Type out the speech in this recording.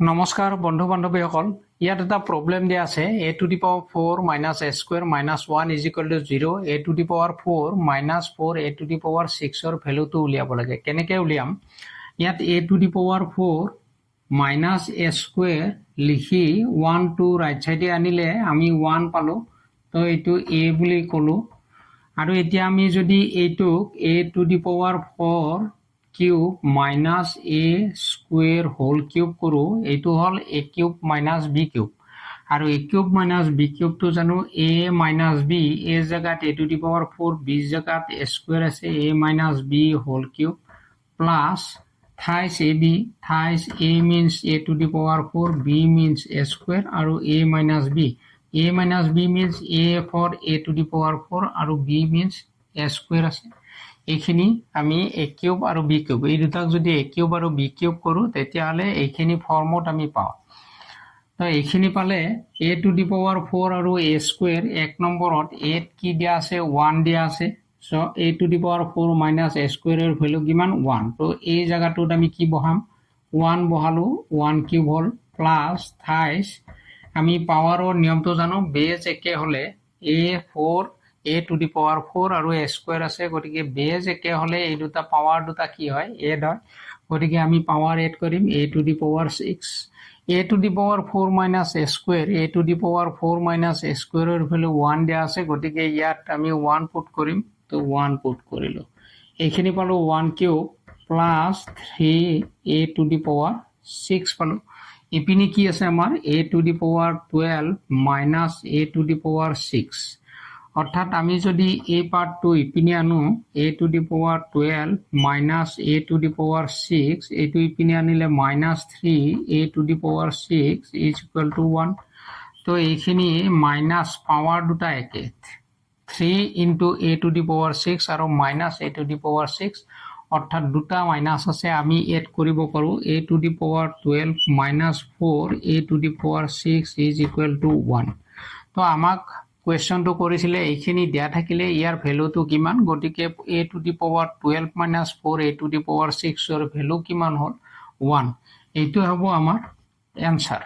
নমস্কাৰ বন্ধু বান্ধৱীসকল, ইয়াত এটা প্ৰব্লেম দিয়া আছে a to the power 4 minus a square minus 1 is equal to 0, a to the power 4 minus 4 a to the power 6 ৰ ভ্যালুটো উলিয়াব লাগে। কেনেকৈ উলিয়াম? ইয়াত a to the power 4 minus a square লিখি 1 to ৰাইট সাইডে আনিলে আমি 1 পালো, তো এইটো a বুলি ক'লো। আৰু এতিয়া আমি যদি এইটোক a to the power 4 cube minus a square whole cube করো, এইটো হল a cube minus b cube. আৰু a cube minus b cube তো জানো a মাইনাস b, a জায়গাত a to the power 4, b জায়গাত a স্কোয়ার আছে, a minus b whole cube plus thrice ab, thrice a means a to the power 4, b means a square আৰু a minus b, a minus b means a for a to the power 4 আৰু b means a square আছে। এইখিনি আমি a cube আৰু b cube, এই দুটাক যদি a cube আৰু b কিউব কৰো তেতিয়াহলে এইখিনি ফৰ্মত আমি পাওঁ। তো এইখিনি পালে a to the power 4 আৰু a স্কোয়াৰ এক নম্বৰত a কি দিয়া আছে 1 দিয়া আছে। So a to the power 4 minus a স্কোয়ারের ভ্যালু কিমান 1, তো এই জায়গাটোত আমি কি বহাম 1 বহালো, 1 কিউব হল প্লাস থাইস আমি পাওয়াৰৰ নিয়মটো জানো, বেজ একে হলে a4 a to the power 4 আৰু a স্কোয়াৰ আছে, গতিকে বেজ একে হলে এই দুটা পাওয়াৰ দুটা কি হয় এড হয়, গতিকে আমি পাওয়াৰ এড কৰিম a to the power 6, a to the power 4 minus a square, a to the power 4 minus a স্কোয়ারের ভ্যালু 1 দিয়া আছে, গতিকে ইয়াত আমি 1 পুট কৰিম, তো 1 পুট কৰিলো। এইখিনি পালো 1 cube plus 3 a to the power 6 পালো। ইপিনে কি আছে আমাৰ a to the power 12 minus a to the power 6, অর্থাৎ আমি যদি এই পার্টটো ইপিনে আনো a to the power 12 minus a to the power 6, এইটো ইপিনে আনিলে minus 3 a to the power 6 is equal to 1, তো এইখিনি মাইনাস পাওয়ার দুটা একে 3 into a to the power 6 আৰু minus a to the power 6, অৰ্থাৎ দুটা মাইনাস আছে আমি এড কৰিব পাৰো a to the power 12 minus 4 a to the power 6 is equal to 1। তো আমাক কুৱেশ্যনটো কৰিছিলে এইখিনি দিয়া থাকিলে ইয়াৰ ভ্যালুটো কিমান, গতিকে a to the power 12 minus 4 a to the power 6 ৰ ভ্যালু কিমান হল 1, এইটো হ'ব আমাৰ এনসাৰ।